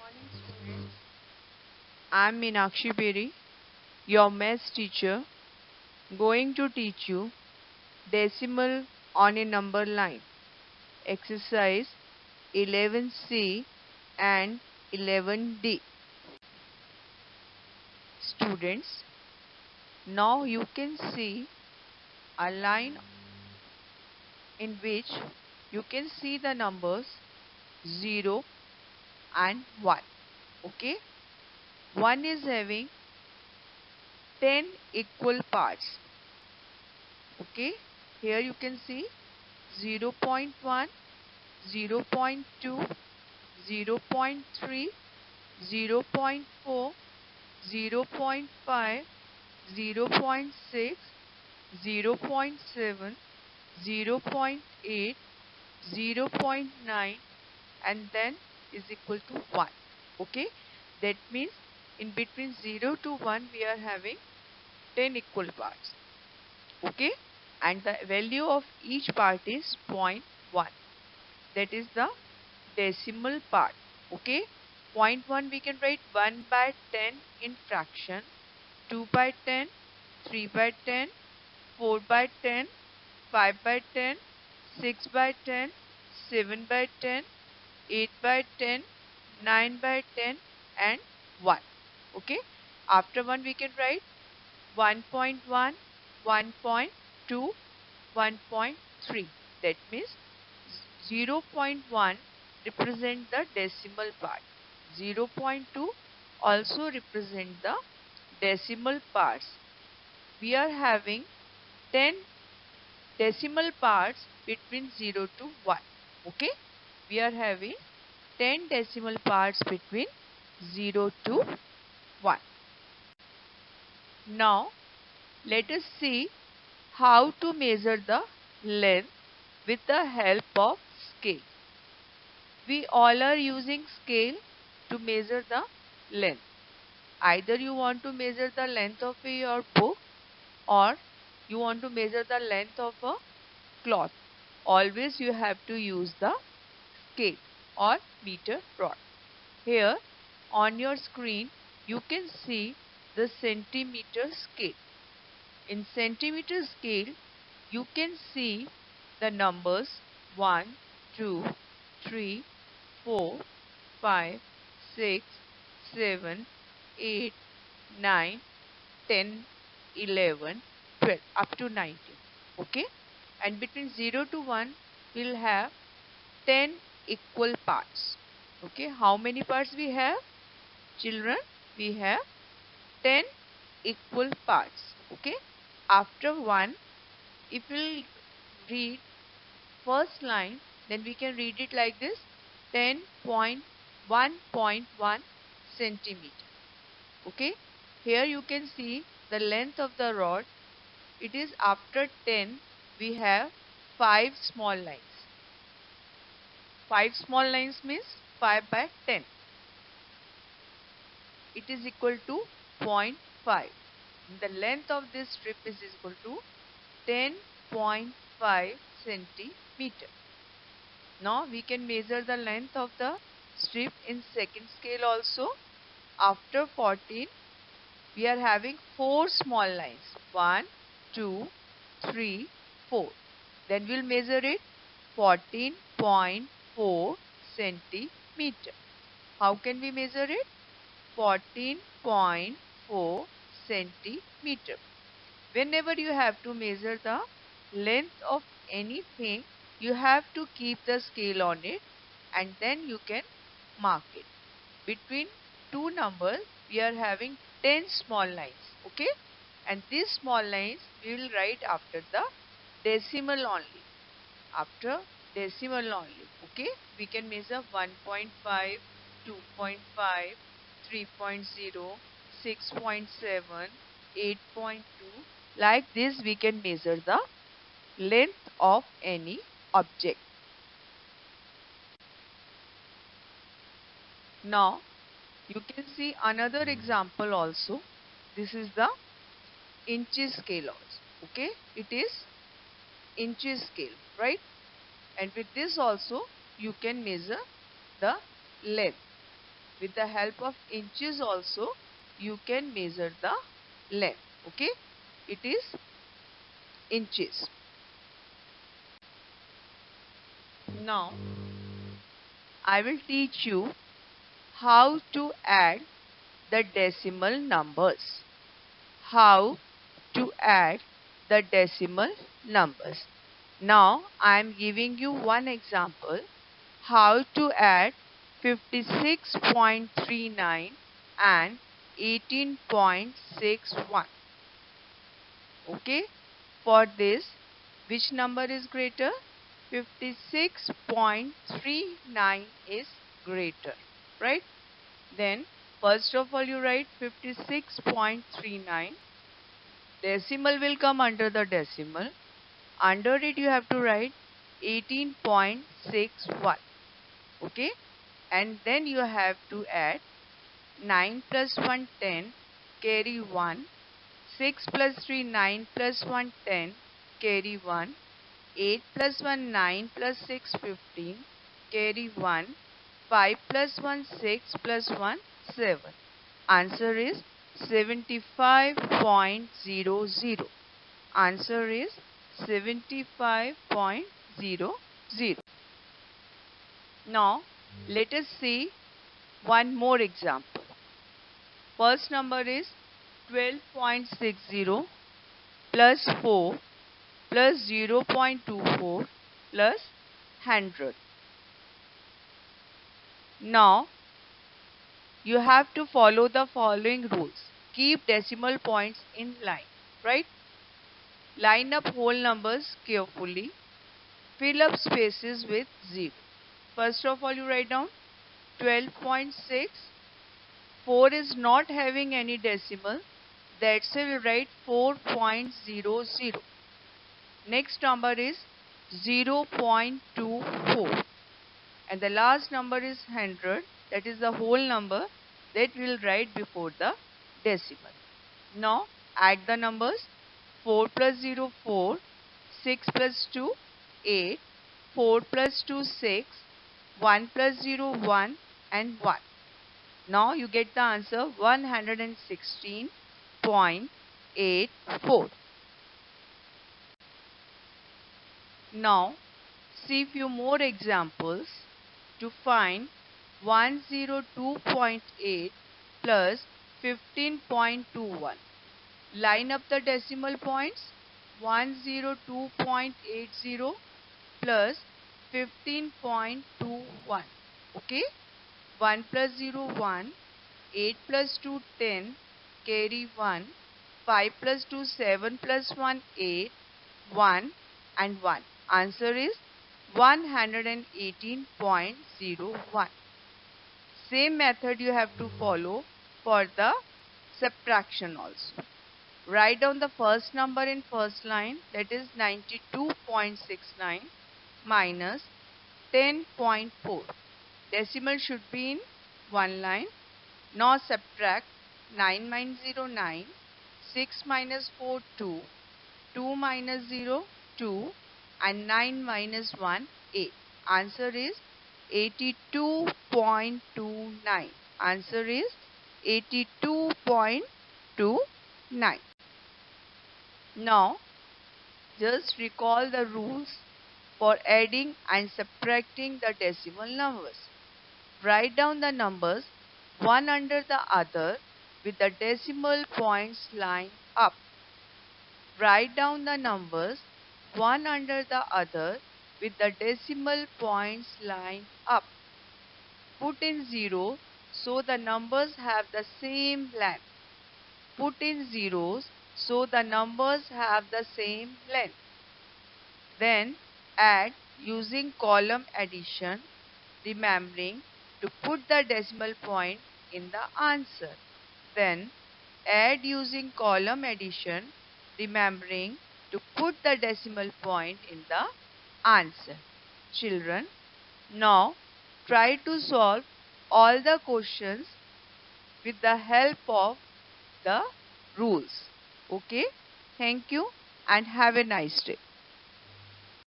Morning, students. I'm Meenakshi Peri, your maths teacher, going to teach you decimal on a number line, exercise 11C and 11D. Students, now you can see a line in which you can see the numbers 0 and 1. Okay, 1 is having 10 equal parts. Okay, here you can see 0.1, 0.2, 0.3, 0.4, 0.5, 0.6, 0.7, 0.8, 0.9, and then is equal to 1. Okay, that means in between 0 to 1 we are having 10 equal parts. Okay, and the value of each part is 0.1. That is the decimal part. Okay, 0.1 we can write 1 by 10 in fraction, 2 by 10, 3 by 10, 4 by 10, 5 by 10, 6 by 10, 7 by 10, 8 by 10, 9 by 10, and 1. Okay, after 1 we can write 1.1, 1.2, 1.3. That means 0.1 represent the decimal part. 0.2 also represent the decimal parts. We are having 10 decimal parts between 0 to 1. Okay, we are having 10 decimal parts between 0 to 1. Now let us see how to measure the length with the help of scale. We all are using scale to measure the length. Either you want to measure the length of your book or you want to measure the length of a cloth. Always you have to use the scale or meter rod. Here on your screen you can see the centimeter scale. In centimeter scale you can see the numbers 1, 2, 3, 4, 5, 6, 7, 8, 9, 10, 11, 12 up to 19. Okay, and between 0 to 1 we'll have 10 equal parts. Okay, how many parts we have, children? We have 10 equal parts. Okay, after 1 if we'll read first line, then we can read it like this: 10.1.1 centimeter. Okay, here you can see the length of the rod. It is after 10 we have 5 small lines. 5 small lines means 5 by 10. It is equal to 0.5. The length of this strip is equal to 10.5 centimeter. Now we can measure the length of the strip in second scale also. After 14 we are having 4 small lines: 1, 2, 3, 4. Then we'll measure it 14.4 centimeter. How can we measure it? 14.4 centimeter. Whenever you have to measure the length of anything, you have to keep the scale on it and then you can mark it. Between two numbers we are having 10 small lines. Okay, and these small lines we will write after the decimal only. After decimal only. Okay, we can measure 1.5, 2.5, 3.0, 6.7, 8.2. Like this we can measure the length of any object. Now you can see another example also. This is the inches scale also. Okay, it is inches scale, right? And with this also you can measure the length. with the help of inches also you can measure the length. Okay, it is inches. Now I will teach you how to add the decimal numbers. How to add the decimal numbers. Now I am giving you one example how to add 56.39 and 18.61. Okay, for this, which number is greater? 56.39 is greater, right? Then first of all you write 56.39. Decimal will come under the decimal. Under it you have to write 18.61. Okay, and then you have to add 9 plus 1 10, carry 1, 6 plus 3 9 plus 1 10, carry 1, 8 plus 1 9 plus 6 15, carry 1, 5 plus 1 6 plus 1 7. Answer is 75.00. Answer is 75.00. Now let us see one more example. First number is 12.60 plus 4 plus 0.24 plus 100. Now you have to follow the following rules. Keep decimal points in line, right? Line up whole numbers carefully. Fill up spaces with 0. First of all you write down 12.6. 4 is not having any decimal. That's why we write 4.00. Next number is 0.24. And the last number is 100. That is the whole number that we will write before the decimal. Now add the numbers. 4 plus 0 4, 6 plus 2 8, 4 plus 2 6, 1 plus 0 1 and 1. Now you get the answer 116.84. Now see few more examples to find 102.8 plus 15.21. Line up the decimal points. 102.80 plus 15.21. Okay, 1 plus 0 1, 8 plus 2 10, carry 1, 5 plus 2 7 plus 1 8, 1 and 1. Answer is 118.01. Same method you have to follow for the subtraction also. Write down the first number in first line, that is 92.69 minus 10.4. Decimal should be in one line. Now subtract 9 minus 0 9, 6 minus 4 2, 2 minus 0 2 and 9 minus 1 8. Answer is 82.29. Answer is 82.29. Now just recall the rules for adding and subtracting the decimal numbers. Write down the numbers one under the other with the decimal points lined up. Write down the numbers one under the other with the decimal points lined up. Put in 0 so the numbers have the same length. Put in zeros so the numbers have the same length. Then add using column addition, remembering to put the decimal point in the answer. Then add using column addition, remembering to put the decimal point in the answer. Children, now try to solve all the questions with the help of the rules. Okay? Thank you and have a nice day.